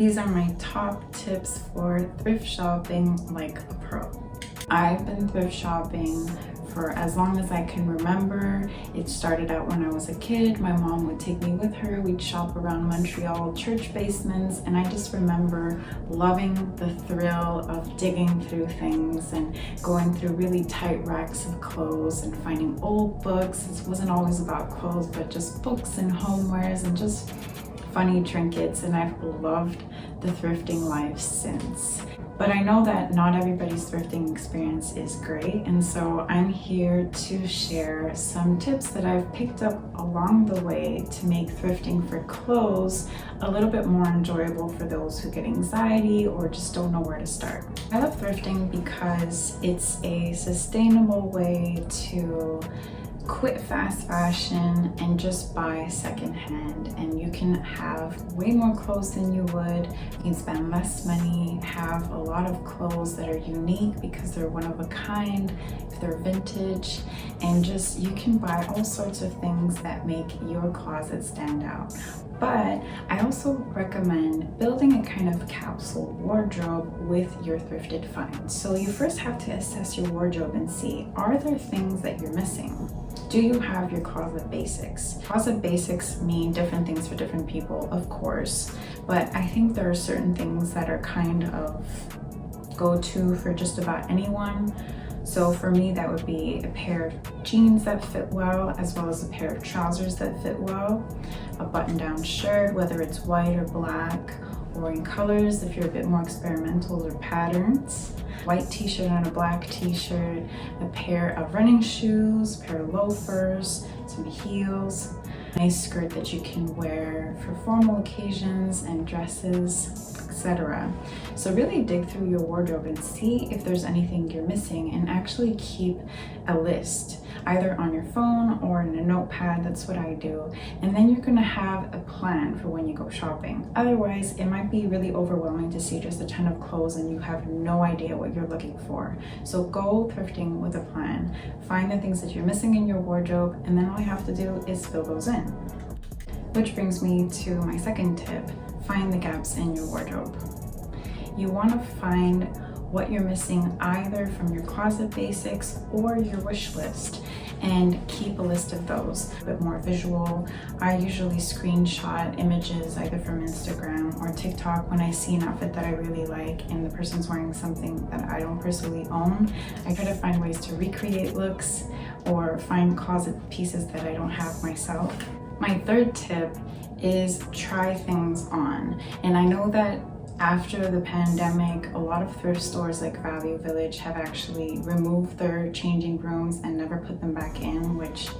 These are my top tips for thrift shopping like a pro. I've been thrift shopping for as long as I can remember. It started out when I was a kid. My mom would take me with her. We'd shop around Montreal church basements, and I just remember loving the thrill of digging through things and going through really tight racks of clothes and finding old books. It wasn't always about clothes, but just books and homewares and just funny trinkets, and I've loved the thrifting life since. But I know that not everybody's thrifting experience is great, and so I'm here to share some tips that I've picked up along the way to make thrifting for clothes a little bit more enjoyable for those who get anxiety or just don't know where to start. I love thrifting because it's a sustainable way to quit fast fashion and just buy secondhand, and you can have way more clothes than you would. You can spend less money, have a lot of clothes that are unique because they're one of a kind, if they're vintage, and just you can buy all sorts of things that make your closet stand out. But I also recommend building a kind of capsule wardrobe with your thrifted finds. So you first have to assess your wardrobe and see, are there things that you're missing? Do you have your closet basics? Closet basics mean different things for different people, of course, but I think there are certain things that are kind of go-to for just about anyone. So for me, that would be a pair of jeans that fit well, as well as a pair of trousers that fit well, a button-down shirt, whether it's white or black, or in colors if you're a bit more experimental, or patterns, white t-shirt and a black t-shirt, a pair of running shoes, a pair of loafers, some heels, a nice skirt that you can wear for formal occasions and dresses, etc. So really dig through your wardrobe and see if there's anything you're missing, and actually keep a list either on your phone or in a notepad. That's what I do. And then you're gonna have a plan for when you go shopping. Otherwise, it might be really overwhelming to see just a ton of clothes and you have no idea what you're looking for. So go thrifting with a plan. Find the things that you're missing in your wardrobe, and then all you have to do is fill those in. Which brings me to my second tip: find the gaps in your wardrobe. You want to find what you're missing either from your closet basics or your wish list, and keep a list of those. A bit more visual. I usually screenshot images either from Instagram or TikTok when I see an outfit that I really like and the person's wearing something that I don't personally own. I try to find ways to recreate looks or find closet pieces that I don't have myself. My third tip is try things on. And I know that after the pandemic, a lot of thrift stores like Value Village have actually removed their changing rooms and never put them back in, which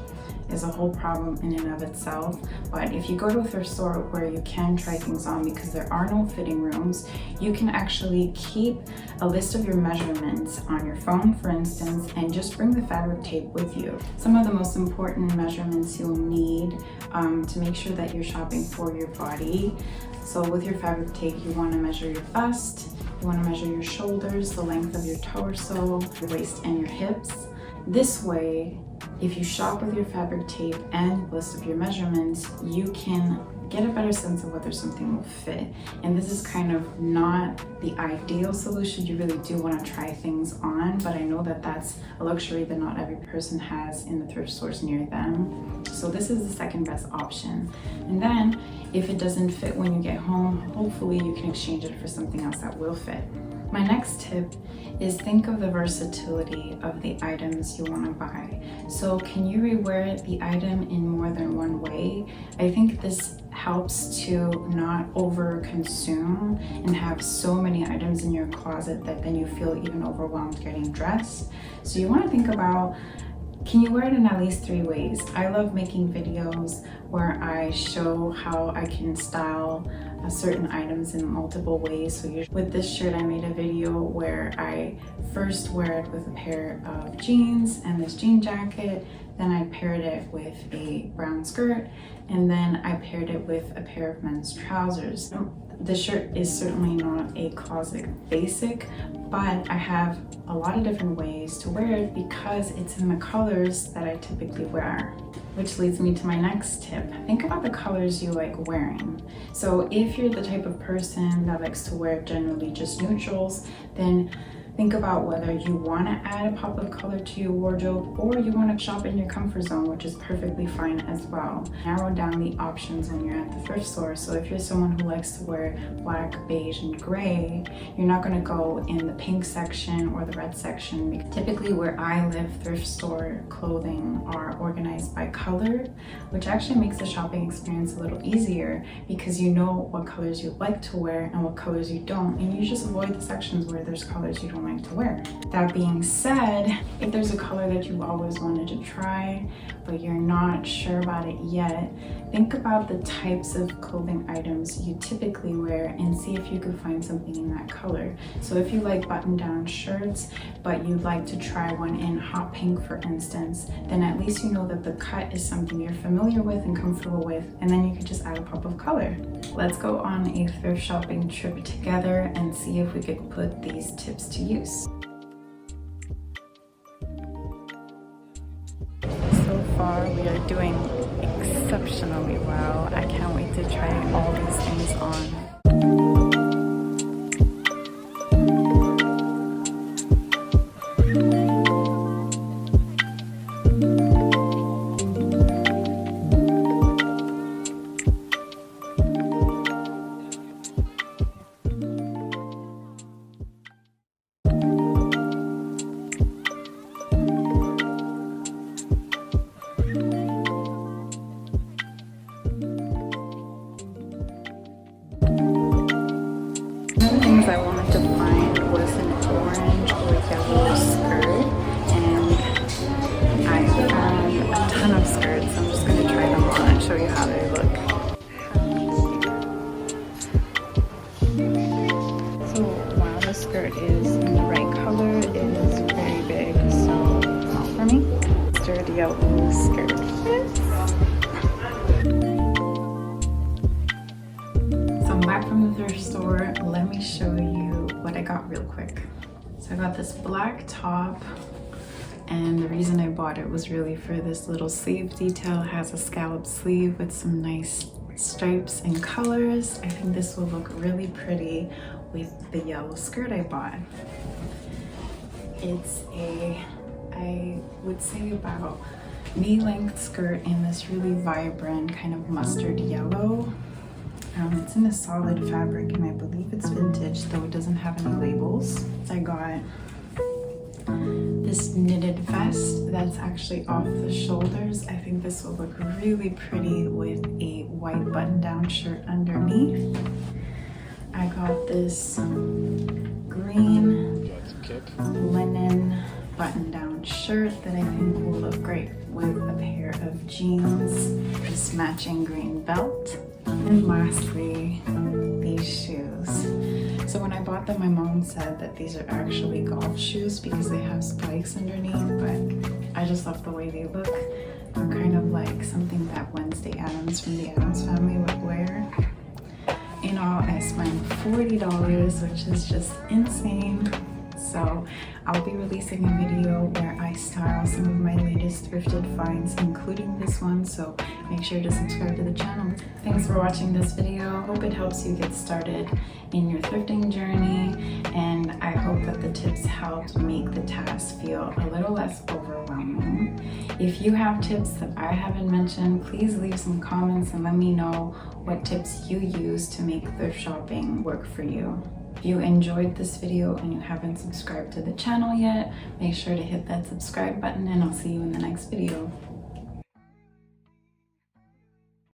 is a whole problem in and of itself. But if you go to a thrift store where you can try things on, because there are no fitting rooms, you can actually keep a list of your measurements on your phone, for instance, and just bring the fabric tape with you. Some of the most important measurements you'll need to make sure that you're shopping for your body. So with your fabric tape, you want to measure your bust, you want to measure your shoulders, the length of your torso, your waist, and your hips. This way, if you shop with your fabric tape and list of your measurements, you can get a better sense of whether something will fit. And this is kind of not the ideal solution. You really do want to try things on, but I know that that's a luxury that not every person has in the thrift stores near them. So this is the second best option. And then if it doesn't fit when you get home, hopefully you can exchange it for something else that will fit. My next tip is think of the versatility of the items you want to buy. So can you rewear the item in more than one way? I think this helps to not over consume and have so many items in your closet that then you feel even overwhelmed getting dressed. So you want to think about, can you wear it in at least 3 ways? I love making videos where I show how I can style certain items in multiple ways. So with this shirt, I made a video where I first wear it with a pair of jeans and this jean jacket, then I paired it with a brown skirt, and then I paired it with a pair of men's trousers. The shirt is certainly not a closet basic, but I have a lot of different ways to wear it because it's in the colors that I typically wear. Which leads me to my next tip. Think about the colors you like wearing. So if you're the type of person that likes to wear generally just neutrals, then think about whether you want to add a pop of color to your wardrobe or you want to shop in your comfort zone, which is perfectly fine as well. Narrow down the options when you're at the thrift store. So if you're someone who likes to wear black, beige, and gray, you're not going to go in the pink section or the red section. Typically where I live, thrift store clothing are organized by color, which actually makes the shopping experience a little easier because you know what colors you like to wear and what colors you don't, and you just avoid the sections where there's colors you don't like to wear. That being said, if there's a color that you've always wanted to try but you're not sure about it yet, think about the types of clothing items you typically wear and see if you could find something in that color. So if you like button-down shirts but you'd like to try one in hot pink, for instance, then at least you know that the cut is something you're familiar with and comfortable with, and then you could just add a pop of color. Let's go on a thrift shopping trip together and see if we could put these tips to use. So far we are doing exceptionally well. I can't wait to try all these things on. I wanted to find was an orange or yellow skirt, and I found a ton of skirts. I'm just going to try them on and show you how they look. So while the skirt is in the right color, it is very big, so not for me. Sturdy yellow skirt. Back from the thrift store, let me show you what I got real quick. So I got this black top, and the reason I bought it was really for this little sleeve detail. It has a scallop sleeve with some nice stripes and colors. I think this will look really pretty with the yellow skirt I bought. It's a, I would say about knee-length skirt in this really vibrant kind of mustard yellow. It's in a solid fabric and I believe it's vintage, though it doesn't have any labels. I got this knitted vest that's actually off the shoulders. I think this will look really pretty with a white button-down shirt underneath. I got this green linen button-down shirt that I think will look great with a pair of jeans, this matching green belt. And lastly, these shoes. So when I bought them, my mom said that these are actually golf shoes because they have spikes underneath, but I just love the way they look. They're kind of like something that Wednesday Addams from the Addams Family would wear. In all, I spent $40, which is just insane. So I'll be releasing a video where I style some of my latest thrifted finds, including this one, so make sure to subscribe to the channel. Thanks for watching this video. Hope it helps you get started in your thrifting journey, and I hope that the tips helped make the task feel a little less overwhelming. If you have tips that I haven't mentioned, please leave some comments and let me know what tips you use to make thrift shopping work for you. If you enjoyed this video and you haven't subscribed to the channel yet, make sure to hit that subscribe button, and I'll see you in the next video.